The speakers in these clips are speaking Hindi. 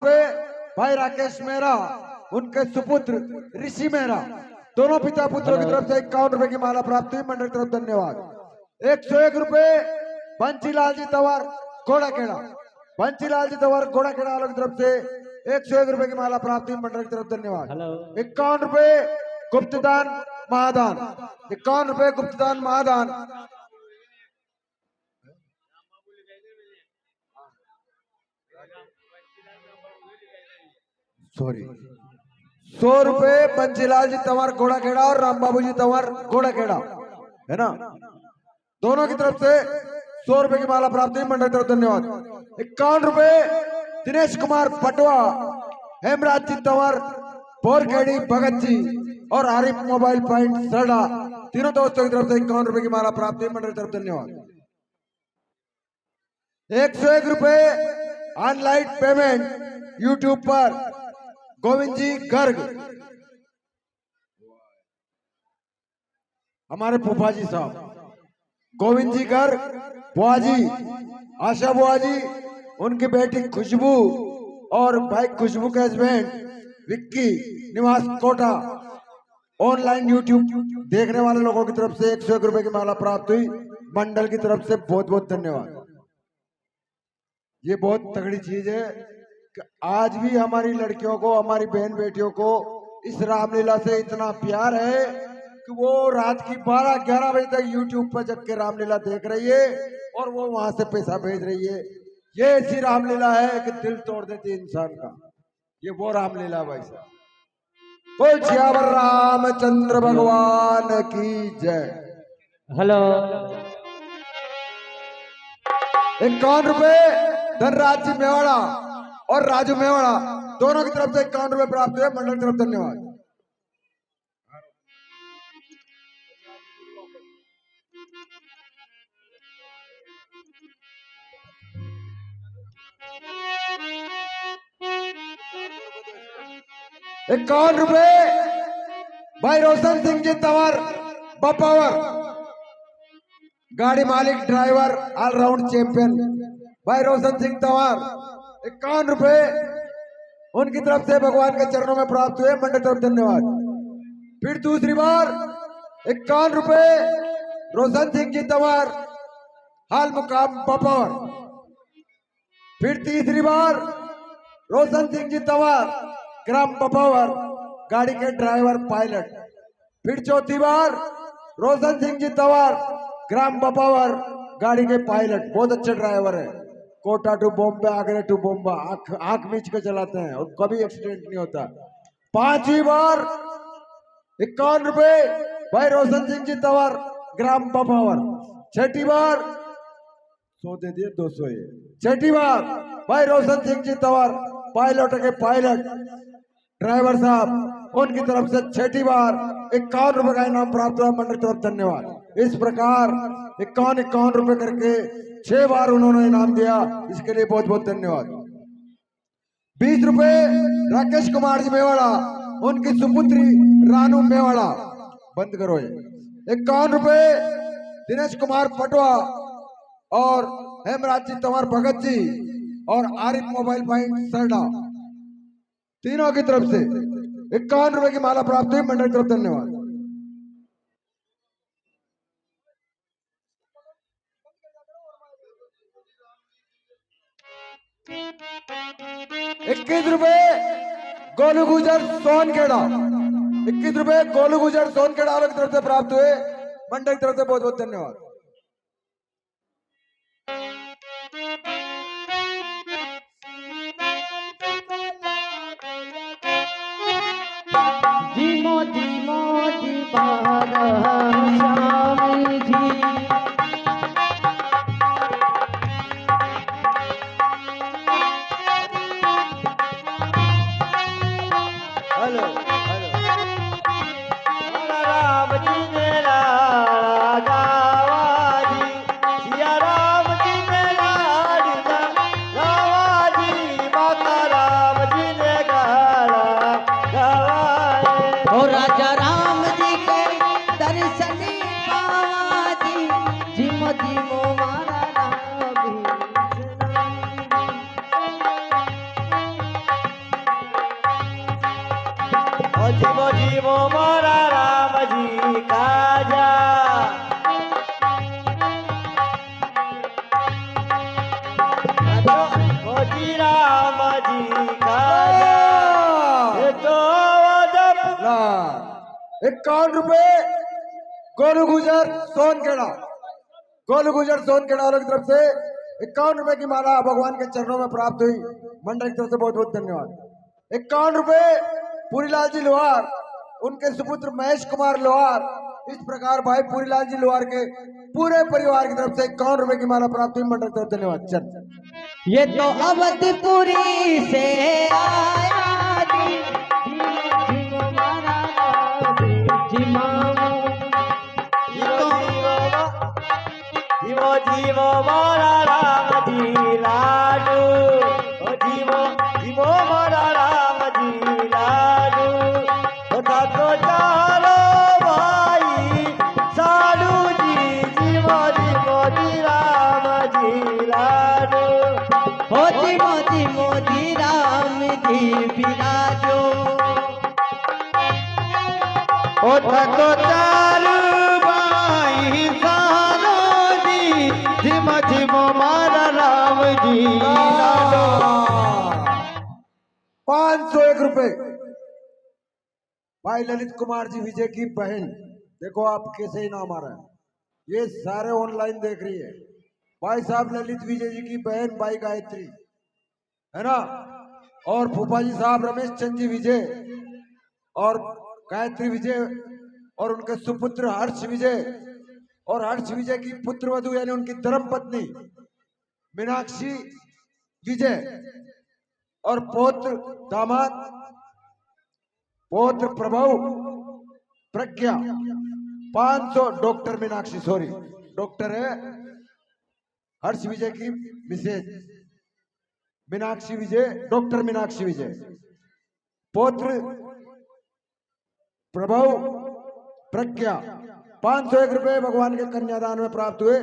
पे भाई राकेश मेहरा, उनके सुपुत्र ऋषि मेहरा, दोनों पिता पुत्रों की तरफ से 51 रुपए की माला प्राप्त हुई। मंडल की तरफ धन्यवाद। 101 रुपए बंसीलाल जी तंवर घोड़ा खेड़ा, बंसीलाल जी तंवर घोड़ा खेड़ा वालों की तरफ से 101 रुपए की माला प्राप्त हुई। मंडल की तरफ धन्यवाद। 51 रुपए गुप्तदान महादान, 51 रुपए गुप्तदान महादान। सॉरी, 100 रुपए बंसीलाल जी तंवर घोड़ा खेड़ा और राम बाबू जी तंवर घोड़ा खेड़ा, है ना, दोनों की तरफ से 100 रुपए की माला प्राप्त हुई। मंडल की तरफ धन्यवाद। 51 रुपए दिनेश कुमार पटवा, हेमराज जी तंवर बोरखेड़ी भगत जी और आरिफ मोबाइल पॉइंट सरडा, तीनों दोस्तों की तरफ से 51 रुपए की माला प्राप्त हुई। मंडल की तरफ धन्यवाद। 101 रुपए ऑनलाइन पेमेंट यूट्यूब पर गोविंद जी गर्ग, हमारे फूफा जी साहब गोविंद जी गर्ग, बुआ जी आशा, बुआ जी, उनकी बेटी खुशबू और भाई खुशबू के हस्बैंड विक्की निवास कोटा, ऑनलाइन यूट्यूब देखने वाले लोगों की तरफ से 101 रुपए की माला प्राप्त हुई। मंडल की तरफ से बहुत बहुत धन्यवाद। ये बहुत तगड़ी चीज है कि आज भी हमारी लड़कियों को, हमारी बहन बेटियों को इस रामलीला से इतना प्यार है कि वो रात की 12-11 बजे तक यूट्यूब पर जग के रामलीला देख रही है और वो वहां से पैसा भेज रही है। ये ऐसी रामलीला है कि दिल तोड़ देती है इंसान का। ये वो रामलीला भाई साहब। बोल श्यावर रामचंद्र भगवान की जय। हेलो, 51 रुपए धनराज जी मेवाड़ा और राजू मेवाड़ा, दोनों की तरफ से 51 रुपए प्राप्त हुए। मंडल की तरफ धन्यवाद। ₹51 रुपए भाई रोशन सिंह जी तंवर बपावर, गाड़ी मालिक ड्राइवर ऑलराउंड चैंपियन भाई रोशन सिंह तंवर, 51 रुपए उनकी तरफ से भगवान के चरणों में प्राप्त हुए। मंडल की तरफ धन्यवाद। फिर दूसरी बार 51 रुपए रोशन सिंह जी तंवर हाल मुकाम बपावर। फिर तीसरी बार रोशन सिंह जी तंवर ग्राम बपावर, गाड़ी के ड्राइवर पायलट। फिर चौथी बार रोशन सिंह जी तंवर ग्राम बपावर, गाड़ी के पायलट, बहुत अच्छे ड्राइवर है। कोटा टू बॉम्बे, आगरा टू बॉम्बे, आंख मीच के चलाते हैं और कभी एक्सीडेंट नहीं होता। पांचवी बार 51 रुपए भाई रोशन सिंह जी तंवर ग्राम बपावर। छठी बार 100 दे दिए, 200 है। छठी बार भाई रोशन सिंह जी तंवर पायलट के पायलट ड्राइवर साहब, उनकी तरफ से छठी बार 51 रुपए का इनाम प्राप्त हुआ। मंडल की तरफ धन्यवाद। इस प्रकार 51 रुपए करके 6 बार उन्होंने इनाम दिया, इसके लिए बहुत बहुत धन्यवाद। 20 रुपए राकेश कुमार जी मेवाड़ा, उनकी सुपुत्री रानू मेवाड़ा, बंद करो ये। 51 रुपए दिनेश कुमार पटवा और हेमराज जी तंवर भगत जी और आरिफ मोबाइल पॉइंट सरडा, तीनों की तरफ से 51 रुपए की माला प्राप्त हुई। मंडल की तरफ धन्यवाद। ₹21 गोलू गुजर सोनखेड़ा, 21 रुपए गोलू गुजर सोनखेड़ा वालों की तरफ से प्राप्त हुए। मंडल की तरफ से बहुत बहुत धन्यवाद। धीमो धीमो दीवार स्वामी जी, हेलो हेलो राम जी ने राजा जीवो जीवो मोरा राम जी काजा मोजी राम जी काजा ये तो ला 51 रुपए गोलू गुजर सोनखेड़ा, गोलू गुजर सोनखेड़ा वालों की तरफ से 51 रुपए की माला भगवान के चरणों में प्राप्त हुई। मंडल की तरफ से बहुत बहुत धन्यवाद। 51 रुपए पूरीलाल जी लोहार, उनके सुपुत्र महेश कुमार लोहार, इस प्रकार भाई पूरीलाल जी लोहार के पूरे परिवार की तरफ से 51 रुपए की माला प्राप्त हुई। मंडल की तरफ धन्यवाद। चल ये तो अवधपुरी से आया जी जीवो मारा जीवो जीवो मारा राम जी लाडू ओ जीवो जीवो मारा राम जी लाडू ओ तो चारो भाई साडू जी जीवो जीवो जी राम जी लाडू मोदी मोदी मोदी राम जी बिराजो ओ तो चारू भाई सारो जी जिम जिम मारा राम जी लाडो 501 रुपए भाई ललित कुमार जी विजय की बहन, देखो आप कैसे इनाम आ रहा है, ये सारे ऑनलाइन देख रही है। भाई साहब ललित विजय जी की बहन भाई गायत्री है ना, और फूफा जी साहब रमेश चंद जी विजय और गायत्री विजय और उनके सुपुत्र हर्ष विजय और हर्ष विजय की पुत्र वधु यानी उनकी धर्म पत्नी मीनाक्षी विजय और पौत्र दामाद पौत्र प्रभु प्रज्ञा 500 डॉक्टर मीनाक्षी सॉरी डॉक्टर है हर्ष विजय की मिसेज मीनाक्षी विजय, डॉक्टर मीनाक्षी विजय, पौत्र प्रभु प्रज्ञा 501 रुपए भगवान के कन्यादान में प्राप्त हुए।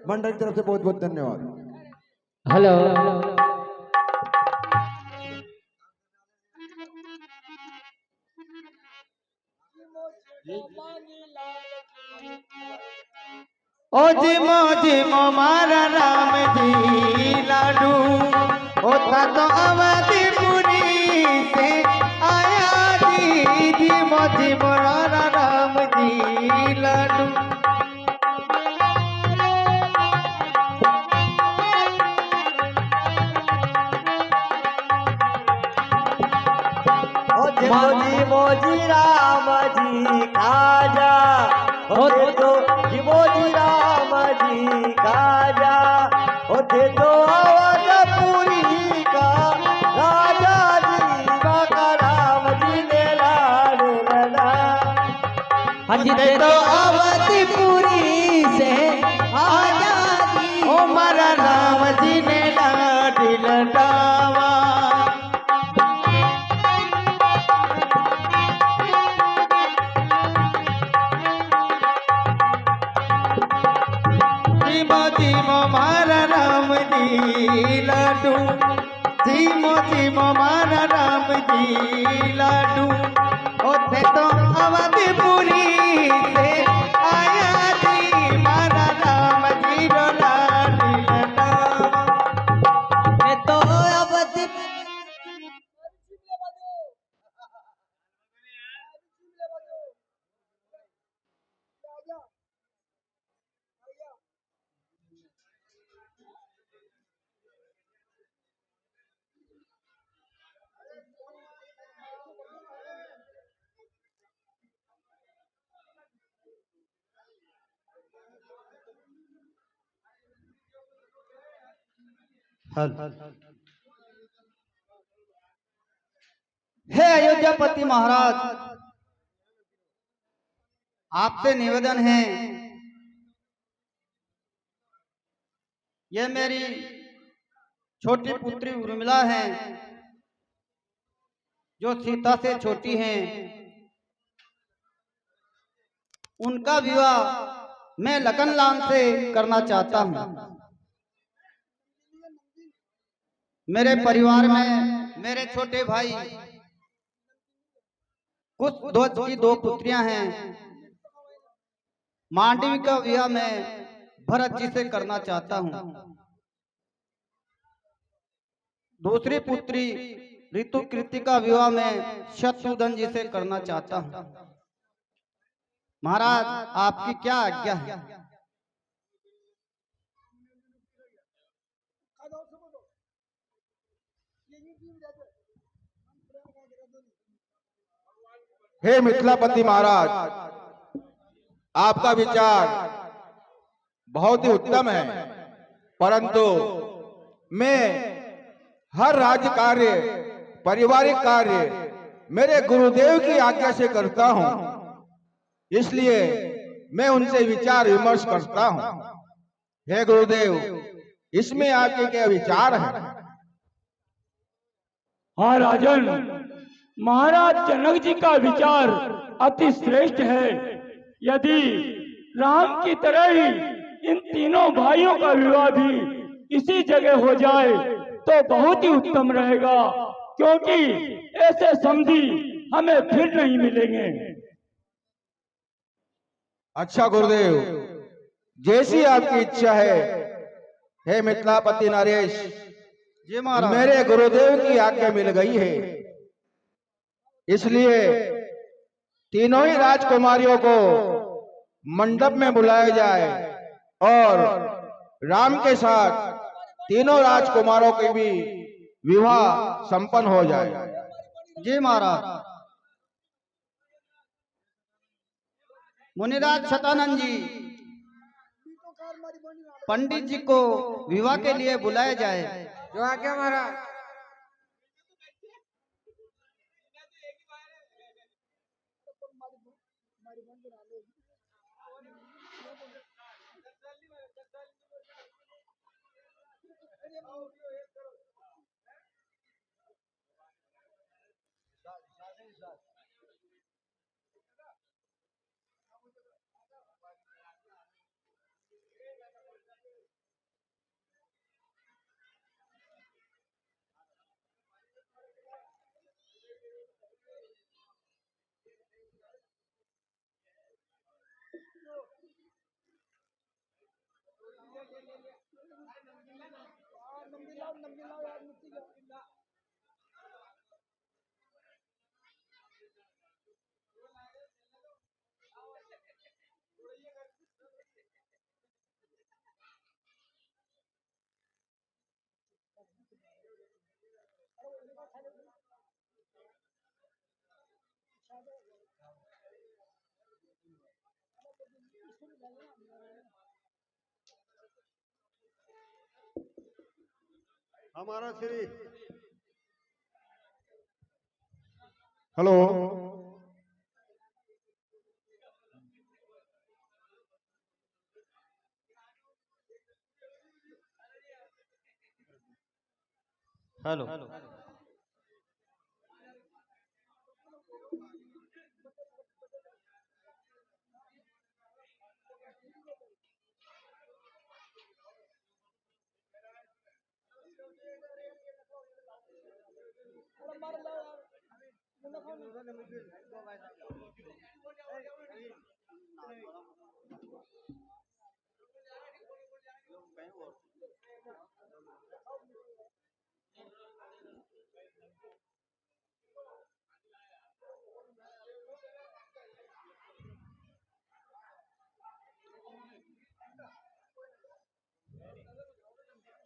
मंडल की तरफ से बहुत बहुत धन्यवाद। हेलो ओ जिमो जिमो मारा राम जी लाडू होता तो अवधपुरी से आया जी जिमो जिमो मारा राम जी लाडू मोजी मोजी राम जी खाजा होते तो जी मोजी राम जी खाजा होते तो अवधपुरी का राजा जी बाका राम जी ने लाड लड़ा होते तो अवधपुरी से आजा जी ओ मारा राम जी ने लाड लड़ावा जीमो मारा राम जी लाडू जीमो जीमो मारा राम जी लाडू ओथे तो अवधपुरी से आया जी मारा राम जी रो लाडी लटा ये तो अवध हे अयोध्यापति महाराज, आपसे निवेदन है, ये मेरी छोटी पुत्री उर्मिला है जो सीता से छोटी हैं। उनका विवाह मैं लखनलाल से करना चाहता हूँ। मेरे परिवार में मेरे छोटे भाई कुछ ध्वज की दो पुत्रियां हैं। मांडवी का विवाह मैं भरत जी से करना चाहता हूँ। दूसरी पुत्री ऋतु कीर्ति का विवाह मैं शत्रुघ्न जी से करना चाहता हूँ। महाराज, आपकी क्या आज्ञा है? हे मिथिलापति महाराज, आपका विचार बहुत ही उत्तम है, परंतु मैं हर राज्य कार्य, पारिवारिक कार्य मेरे गुरुदेव की आज्ञा से करता हूं, इसलिए मैं उनसे विचार विमर्श करता हूं। हे गुरुदेव, इसमें आपके क्या विचार है? हाँ राजन, महाराज जनक जी का विचार अति श्रेष्ठ है। यदि राम की तरह ही इन तीनों भाइयों का विवाह भी इसी जगह हो जाए तो बहुत ही उत्तम रहेगा, क्योंकि ऐसे समधी हमें फिर नहीं मिलेंगे। अच्छा गुरुदेव, जैसी आपकी इच्छा है। हे मिथिलापति नरेश, जी महाराज। मेरे गुरुदेव की आज्ञा मिल गई है, इसलिए तीनों ही राजकुमारियों को मंडप में बुलाया जाए और राम के साथ तीनों राजकुमारों के भी विवाह संपन्न हो जाए। जी महाराज। मुनिराज शतानंद जी, पंडित जी को विवाह के लिए बुलाया जाए। जो आज्ञा महाराज। हमारा श्री हेलो हेलो।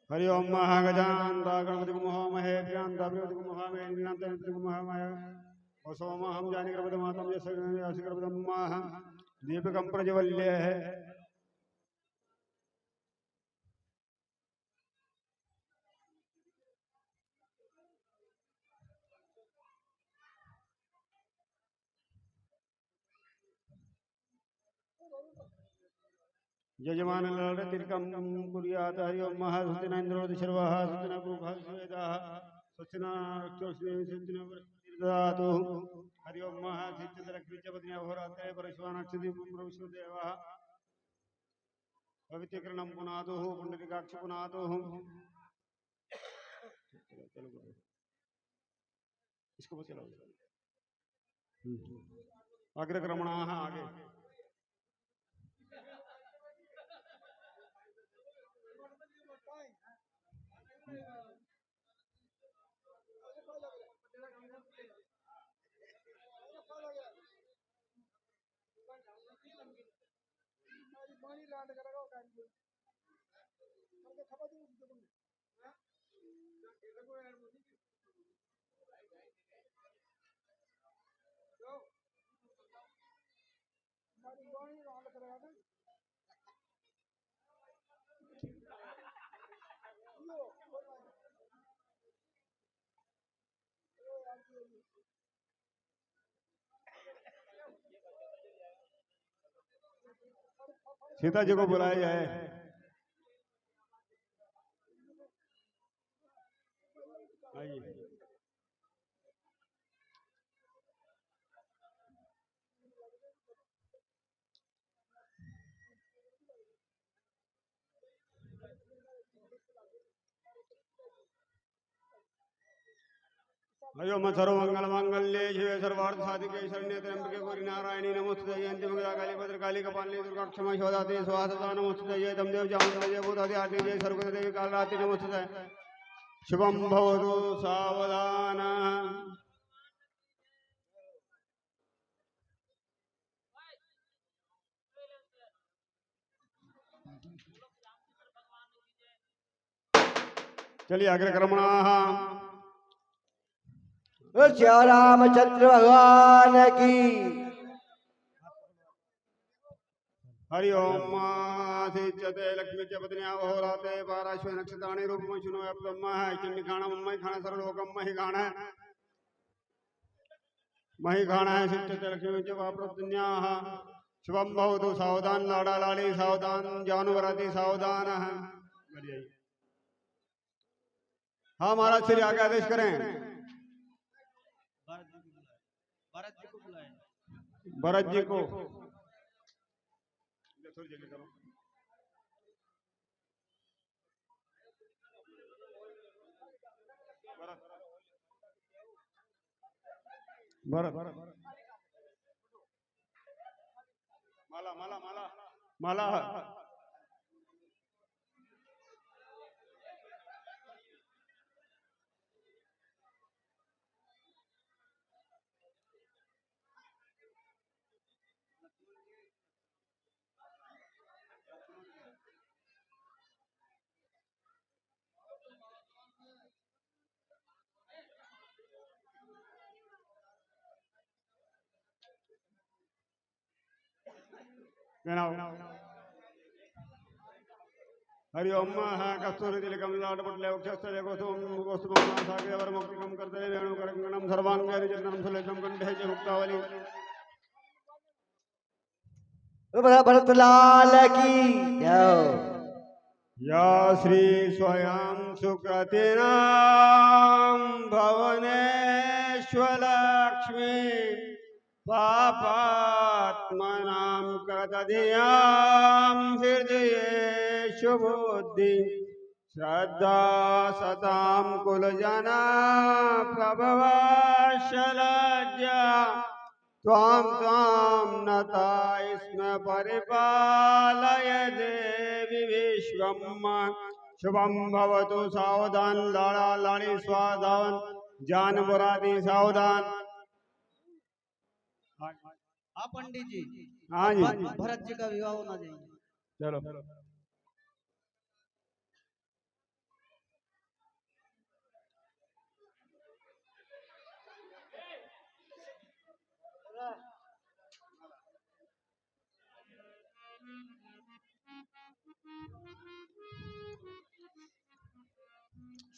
हरि ओम महागजानंदा गणपति महोमहे प्रियांताभिवृद्धि महोमहे नीलांतरिद्धि महोमहे वसोम हम जानी गणपति मातम जैसे गणपति मह दीपकम प्रज्वल्य है। यजमान तिलकम कुर्यात। हरि ओम महा सुतिना इंद्रो दिशर्वाः सुतिना पुरुषः सुवेदाः सुतिना रक्षोस्मिना ददातु। हरि ओम महा सिद्धलक्ष्मीचपतिना होरात्रे परशुवानक्षति प्रविष्णुदेवाः पवित्रकरणं पुनादुः पुंडरीकाक्ष पुनादुः। इसको बस चलाओ। अग्रक्रमणाः आगे। सीता जी को बुलाया जाए। आइए। अयो सर्वमंगल मांगल्ये शिवे सर्वार्थ साधिके शरण्ये त्र्यंबके गौरी नारायणी नमोस्तुते अंतिमगदा काली भद्रकाली कपालिनी दुर्गा क्षमा शोधाते स्वाहा नमोस्तुते तमदेव जामदेव भूतादि आदि जय सर्वगुण देवी कालरात्रि नमोस्तुते शुभम भवतु सावधान। चलिए अग्रक्रमणाः। श्री रामचंद्र भगवान की। हरि ओम सिच्यते लक्ष्मी च पत्न्या होराते पाराश्व नक्षत्राणि रूपम शुनो ब्रह्म है चंडिकाणम महि खाण सर्वलोकम महि खाण है सिच्यते लक्ष्मी च पत्न्याः शुभम भवतु सावधान लाड़ा लाड़ी सावधान जानवराती सावधान है। हाँ महाराज श्री आगे आदेश करें। भरत जी को थोड़ी जगह करो। भरत माला माला माला माला हरि ओम कस्तूरी तिलकम लाटपटले वक्षस्थले कौस्तुभम सागे वरमुक्तिकम कर्तये वेणुकरंगणम सर्वांगे रिजनम सुलेशम कंठे च मुक्तावली। भरतलाल की जय। या श्री स्वयं सुकृतिनां भवनेश्वर लक्ष्मी पापात्मनां कृतधियां हृदयेषु बुद्धि श्रद्धा सतां कुलजना प्रभवशलज्जा त्वां नता स्म परिपालय देवी विश्वम् शुभम भवतु सावधान लाड़ा लाड़ी सावधान जानवरादी सावधान। हाँ पंडित जी। हाँ जी भरत जी का विवाह होना चाहिए। चलो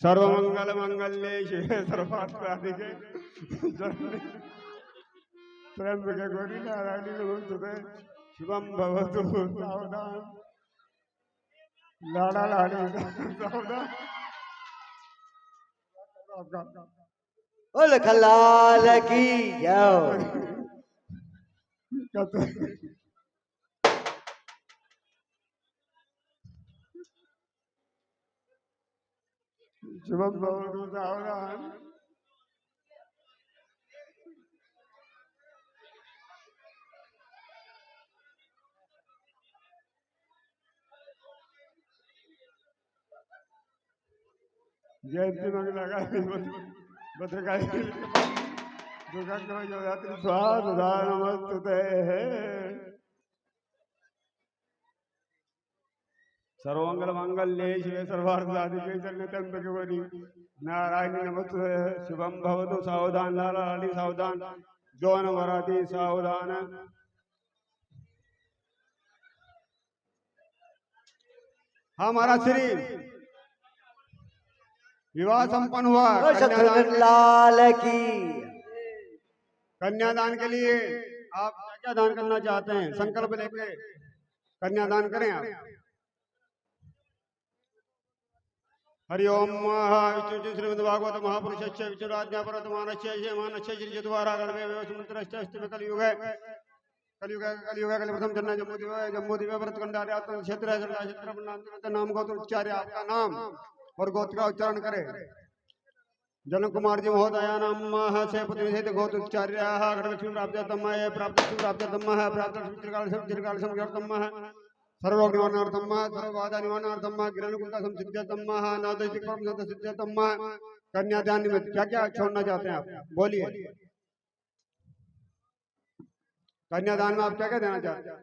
सर्वमंगल मंगल्ये शिवे सर्वार्थ साधिके त्र्यंबके गौरी नारायणी नमोस्तुते शुभम भवतु सावधान लाड़ा लाड़ी सावधान। लखनलाल की जय। शुभम भवतु सावधान जयंती मंगला गायत्री भद्रकाली दुर्गा जगदात्री स्वाहा सुधा नमस्तुते। सर्वमंगल मांगल्ये शिवे सर्वार्थसाधिके शरण्ये गौरी नारायणी नमस्तुते। शुभम भवतु सावधान लाली सावधान जौन वराती सावधान। हमारा श्री विवाह संपन्न हुआ। बोल शत्रुघ्न लाल की कन्यादान के लिए आप क्या क्या दान करना चाहते हैं? संकल्प लेके कन्यादान करें आप। हरि ओम विष्णु श्रीमद् भागवत महापुरुष विष्णुराज्ञा परतमानस्य यमानस्य श्री चतुवारा गणवे वसुमंत्रश्च अस्ति कलियुग कलिप्रथम जन्म जम्बूद्वीप भरतखंडार्यात्म क्षेत्र क्षेत्र नाम गोत्र उच्चार्य आपका नाम और गोत्र का उच्चारण करे। जन कुमार जी महोदया नाम से पुत्र गोत्र उच्चार्य गणलक्ष्मी प्राप्त है प्राप्त है प्राप्त दीर्घकाल संज्ञार्थम है सर्वरोग निवारणार्थम सर्वबाधा निवारणार्थम गिरणकुंता संसिद्ध्यर्थम नवदैतिक सिद्ध्यर्थम। कन्यादान में क्या क्या छोड़ना चाहते हैं आप? बोलिए। कन्यादान में आप क्या क्या देना चाहते हैं?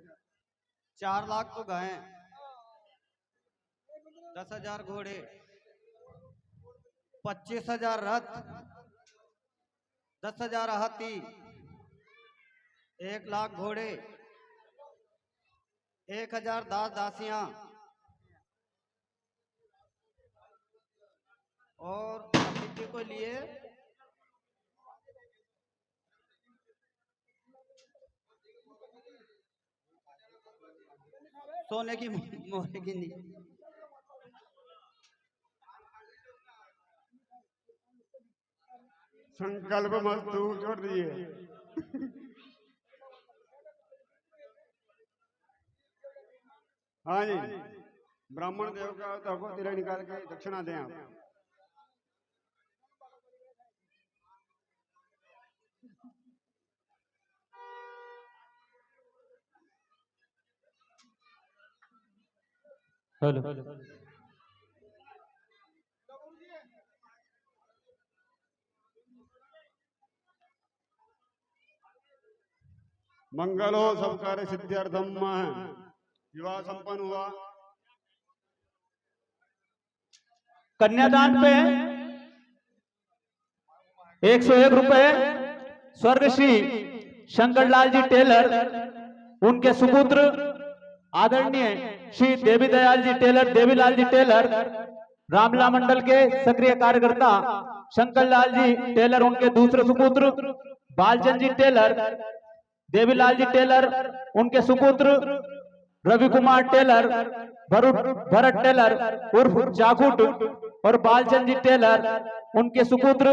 4 लाख तो गाय, 10,000 घोड़े, 25,000 रथ, 10,000 हाथी, 1 लाख घोड़े, 1,000 दास दासियां और अतिथि को लिए सोने की मोहरे की नींद। संकल्प मस्तु छोड़ दिए। हाँ जी, ब्राह्मण देव का तो तिरा निकाल के दक्षिणा दें आप। हेलो मंगल हो सब कार्य सिद्ध्यर्थम। विवाह संपन्न हुआ। कन्यादान पे 101 रुपए स्वर्ग श्री शंकरलाल जी टेलर, उनके सुपुत्र आदरणीय श्री देवी दयाल जी टेलर, देवीलाल जी टेलर, रामला मंडल के सक्रिय कार्यकर्ता शंकरलाल जी टेलर, उनके दूसरे सुपुत्र बालचंद जी टेलर, देवीलाल जी टेलर, उनके सुपुत्र रवि कुमार टेलर, भरत टेलर उर्फ जाखुट और बालचंद जी टेलर, उनके सुपुत्र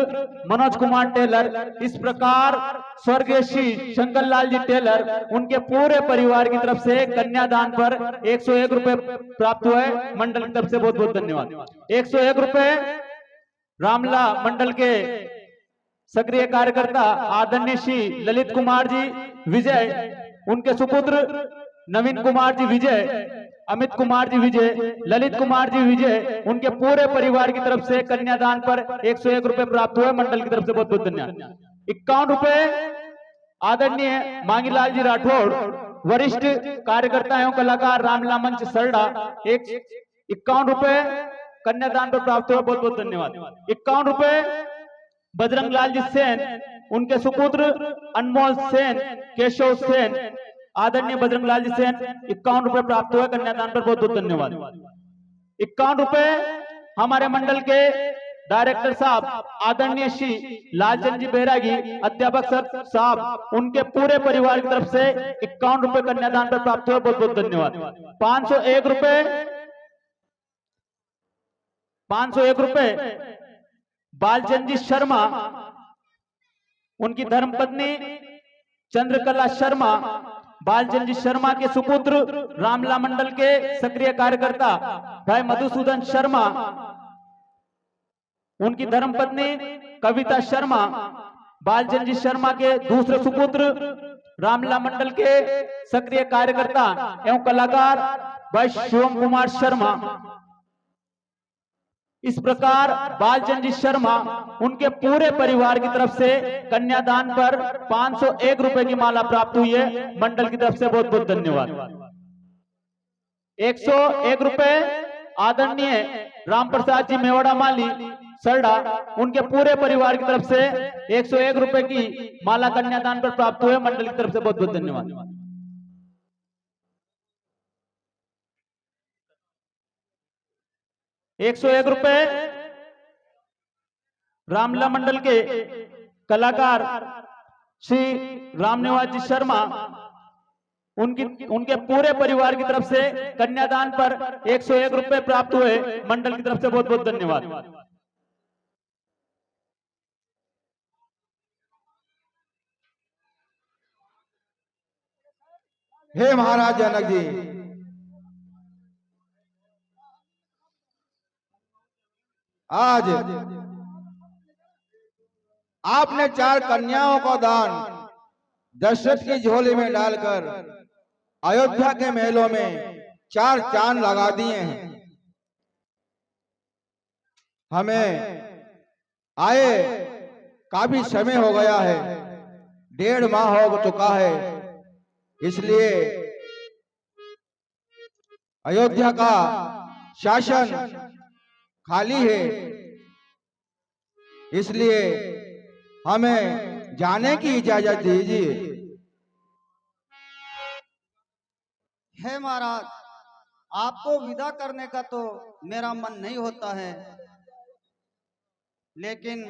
मनोज कुमार टेलर। इस प्रकार स्वर्गीय श्री शंकरलाल जी टेलर, उनके पूरे परिवार की तरफ से कन्यादान पर 101 रुपए प्राप्त हुए। मंडल की तरफ से बहुत बहुत धन्यवाद। 101 रुपए रामला मंडल के सक्रिय कार्यकर्ता आदरणीय श्री ललित कुमार जी विजय, उनके सुपुत्र नवीन कुमार जी विजय, अमित कुमार जी विजय, ललित कुमार जी विजय, उनके पूरे परिवार की तरफ से कन्यादान पर 101 रुपए प्राप्त हुए। मंडल की तरफ से बहुत बहुत धन्यवाद। 51 रुपए आदरणीय मांगीलाल जी राठौड़, वरिष्ठ कार्यकर्ता एवं कलाकार रामला मंच सरडा, 51 रुपए कन्यादान पर प्राप्त हुए। बहुत बहुत धन्यवाद। 51 रुपए बजरंग लाल जी सेन, उनके सुपुत्र अनमोल सेन, केशव सेन, आदरणीय बजरंग लाल जी सेन, 51 रुपए प्राप्त हुए। कन्यादान पर बहुत बहुत धन्यवाद। 51 रुपए हमारे मंडल के डायरेक्टर साहब आदरणीय श्री लालचंद जी बैरागी, अध्यापक सर साहब, उनके पूरे परिवार की तरफ से 51 रुपए कन्यादान पर प्राप्त हुए। बहुत बहुत धन्यवाद। 501 रुपए 501 रुपए बालचंद जी शर्मा, उनकी धर्मपत्नी चंद्रकला शर्मा, बालचंद जी शर्मा के सुपुत्र रामला मंडल के सक्रिय कार्यकर्ता भाई मधुसूदन शर्मा, उनकी धर्मपत्नी कविता शर्मा, बालचंद जी शर्मा के दूसरे सुपुत्र रामला मंडल के सक्रिय कार्यकर्ता एवं कलाकार भाई शिवम कुमार शर्मा। इस प्रकार बालचंद जी शर्मा उनके पूरे परिवार की तरफ से कन्यादान पर 501 रुपए की माला प्राप्त हुई है। मंडल की तरफ से बहुत बहुत धन्यवाद। 101 रुपए आदरणीय राम प्रसाद जी मेवाड़ा माली सरडा उनके पूरे परिवार की तरफ से 101 रुपए की माला कन्यादान पर प्राप्त हुए। मंडल की तरफ से बहुत बहुत धन्यवाद। 101 रुपए रामलीला मंडल के कलाकार श्री रामनिवास जी शर्मा उनके पूरे परिवार की तरफ से कन्यादान पर 101 रुपए प्राप्त हुए। मंडल की तरफ से बहुत बहुत धन्यवाद। हे महाराज जनक जी, आज आपने 4 कन्याओं को दान दशरथ की झोली में डालकर अयोध्या के महलों में 4 चांद लगा दिए हैं। हमें आए काफी समय हो गया है, 1.5 माह हो चुका है, इसलिए अयोध्या का शासन खाली है, इसलिए हमें जाने की इजाजत दीजिए। हे महाराज, आपको विदा करने का तो मेरा मन नहीं होता है, लेकिन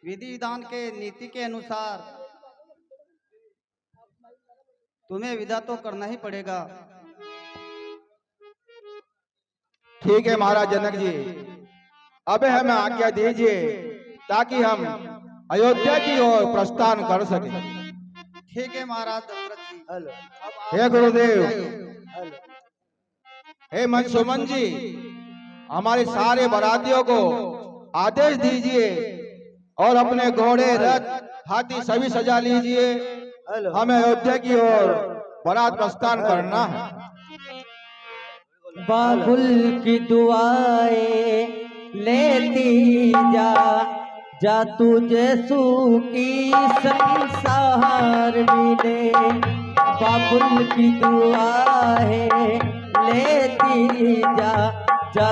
विधि विधान के नीति के अनुसार तुम्हें विदा तो करना ही पड़ेगा। ठीक है महाराज जनक जी, अब हमें आज्ञा दीजिए ताकि हम अयोध्या की ओर प्रस्थान कर सकें। ठीक है महाराज दशरथ जी। हे गुरुदेव, हे मनसुमन जी, हमारे सारे बरातियों को आदेश दीजिए और अपने घोड़े रथ हाथी सभी सजा लीजिए। हमें अयोध्या की ओर बारात प्रस्थान करना है। बाबुल की दुआएं लेती जा तुझे सुखी संसार मिले। बाबुल की दुआएं लेती जा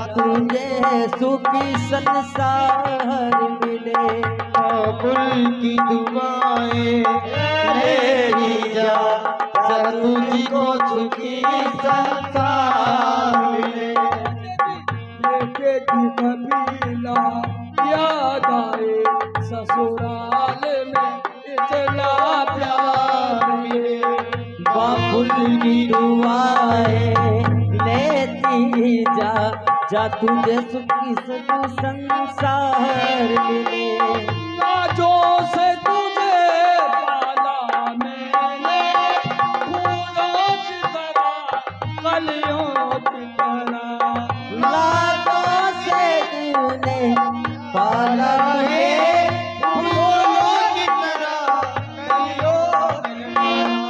तुझे सुखी संसार मिले। बाबुल की दुआएं लेती जा तुझको सुखी संसार मिले। लेके कबीला याद आए, ससुराल में इतना प्यार मिले। बाबुल की दुआएं लेती जा तुझे सुखी सुखी संसार मिले। लाजों से तुझे पाला मैंने, फूलों की तरह कलियों की तरह। लाजों से तूने पाला है, फूलों की तरह कलियों की तरह।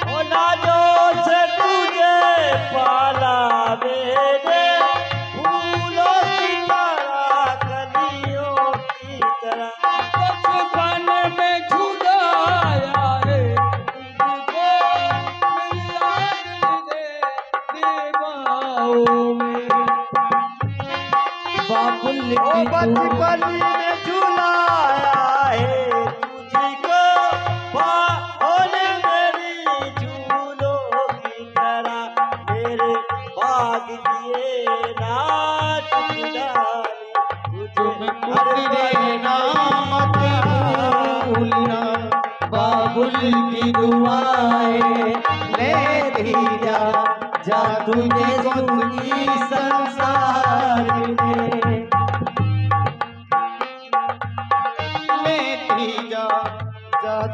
ओ लाजों से तुझे पाला मैंने, फूलों की तरह कलियों की तरह। बचपन में झुलाया है तुझको, मिला दे दीवाओं में। बाबुल की बचपन में झुलाया है तुझको, बाहों मेरी झूलों की तरह। मेरे बाग दिए नाच गुलाली, तुझे नाम भूलना। बाबुल की दुआएं लेती जा तुझे सुखी संसार मिले। लेती जा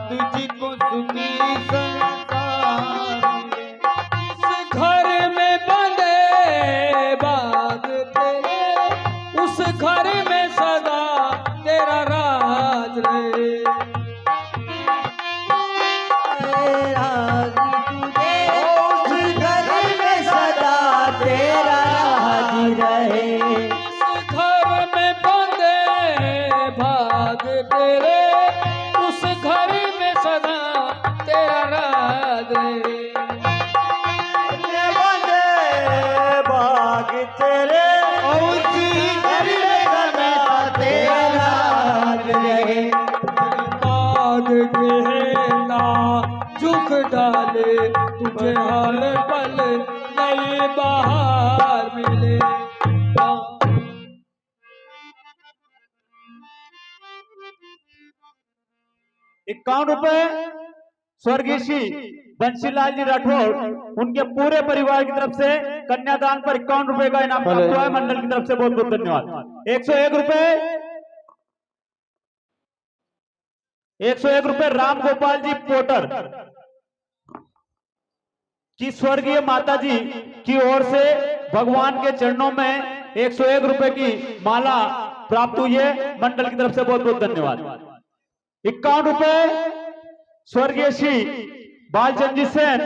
तुझको सुखी संसार मिले। उस घर में बंदे बाग तेरे, उस घर में सदा तेरा राज रहे। उस घर में सदा तेरा राज रहे। उस घर में याद देना झुक डाले तुझे हर पल नई बहार मिले। 51 रुपए स्वर्गीय श्री बंशीलाल जी राठौर उनके पूरे परिवार की तरफ से कन्यादान पर 51 रुपए का इनाम प्राप्त हुआ है। मंडल की तरफ से बहुत बहुत धन्यवाद। 101 रुपए 101 रुपए राम गोपाल जी पोटर की स्वर्गीय माता जी की ओर से भगवान के चरणों में 101 रुपए की माला प्राप्त हुई है। मंडल की तरफ से बहुत बहुत धन्यवाद। 51 रुपए स्वर्गीय श्री बालचंद जी सेन